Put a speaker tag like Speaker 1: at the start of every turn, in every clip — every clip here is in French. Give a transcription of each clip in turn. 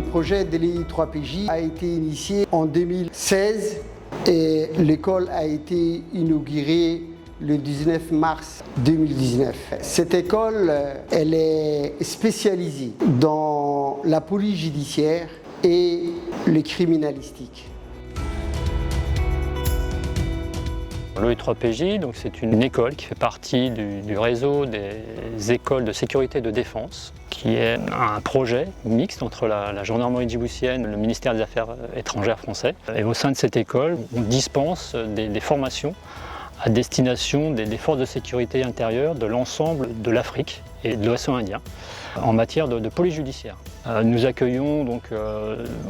Speaker 1: Le projet de l'EI3PJ a été initié en 2016 et l'école a été inaugurée le 19 mars 2019. Cette école, elle est spécialisée dans la police judiciaire et le criminalistique.
Speaker 2: L'EI3PJ, donc c'est une école qui fait partie du réseau des écoles de sécurité et de défense, qui est un projet mixte entre la gendarmerie djiboutienne et le ministère des Affaires étrangères français. Et au sein de cette école, on dispense des formations à destination des forces de sécurité intérieure de l'ensemble de l'Afrique et de l'océan Indien en matière de police judiciaire. Nous accueillons donc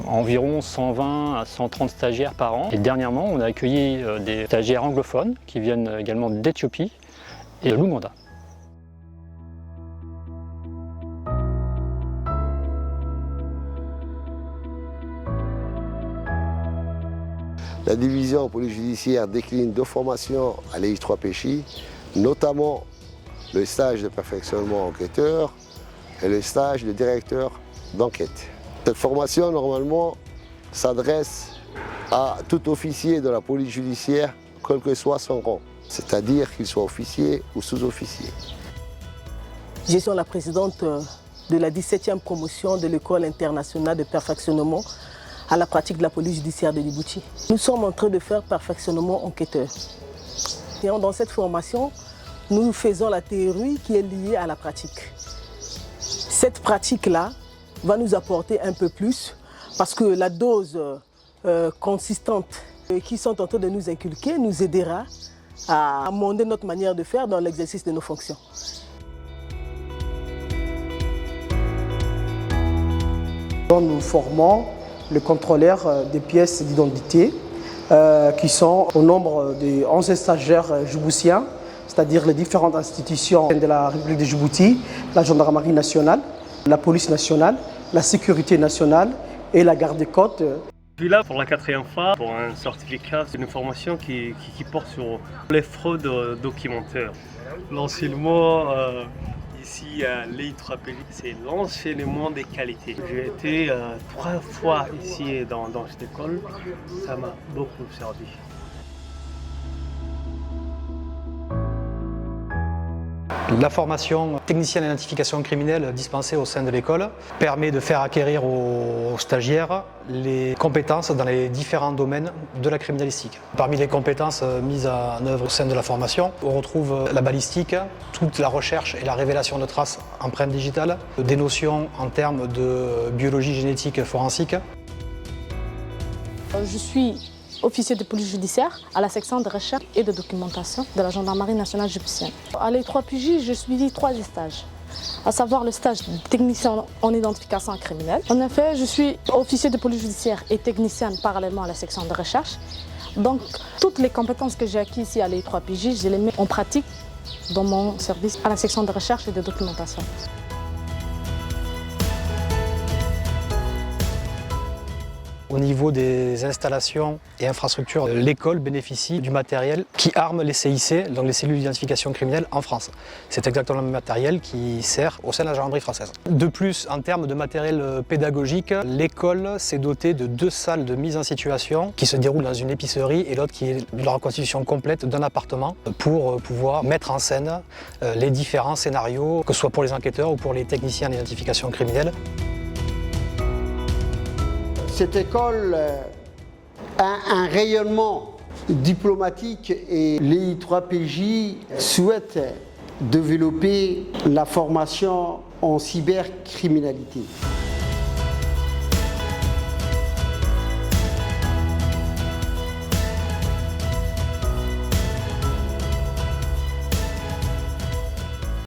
Speaker 2: environ 120 à 130 stagiaires par an. Et dernièrement, on a accueilli des stagiaires anglophones qui viennent également d'Éthiopie et de l'Ouganda.
Speaker 3: La division police judiciaire décline 2 formations à l'EI3PJ, notamment le stage de perfectionnement enquêteur et le stage de directeur d'enquête. Cette formation, normalement, s'adresse à tout officier de la police judiciaire, quel que soit son rang, c'est-à-dire qu'il soit officier ou sous-officier.
Speaker 4: Je suis la présidente de la 17e promotion de l'école internationale de perfectionnement à la pratique de la police judiciaire de Djibouti. Nous sommes en train de faire perfectionnement enquêteur. Et dans cette formation, nous faisons la théorie qui est liée à la pratique. Cette pratique-là va nous apporter un peu plus parce que la dose consistante qu'ils sont en train de nous inculquer nous aidera à amender notre manière de faire dans l'exercice de nos fonctions.
Speaker 5: Nous formons le contrôleur des pièces d'identité qui sont au nombre de 11 stagiaires djiboutiens, c'est-à-dire les différentes institutions de la République de Djibouti, la gendarmerie nationale, la police nationale, la sécurité nationale et la garde des côtes.
Speaker 6: Je suis là pour la 4e fois pour un certificat. C'est une formation qui porte sur les fraudes documentaires. L'enseignement ici à l'EI3PJ, c'est l'enseignement des qualités. J'ai été 3 fois ici dans cette école, ça m'a beaucoup servi.
Speaker 7: La formation technicienne d'identification criminelle dispensée au sein de l'école permet de faire acquérir aux stagiaires les compétences dans les différents domaines de la criminalistique. Parmi les compétences mises en œuvre au sein de la formation, on retrouve la balistique, toute la recherche et la révélation de traces empreintes digitales, des notions en termes de biologie génétique forensique.
Speaker 8: Je suis officier de police judiciaire à la section de recherche et de documentation de la gendarmerie nationale djiboutienne. À l'EI3PJ, je suivis 3 stages, à savoir le stage de technicien en identification criminelle. En effet, je suis officier de police judiciaire et technicienne parallèlement à la section de recherche. Donc, toutes les compétences que j'ai acquises ici à l'EI3PJ, je les mets en pratique dans mon service à la section de recherche et de documentation.
Speaker 7: Au niveau des installations et infrastructures, l'école bénéficie du matériel qui arme les CIC, donc les cellules d'identification criminelle en France. C'est exactement le même matériel qui sert au sein de la gendarmerie française. De plus, en termes de matériel pédagogique, l'école s'est dotée de 2 salles de mise en situation qui se déroulent dans une épicerie et l'autre qui est la reconstitution complète d'un appartement pour pouvoir mettre en scène les différents scénarios, que ce soit pour les enquêteurs ou pour les techniciens d'identification criminelle.
Speaker 1: Cette école a un rayonnement diplomatique et l'EI3PJ souhaite développer la formation en cybercriminalité.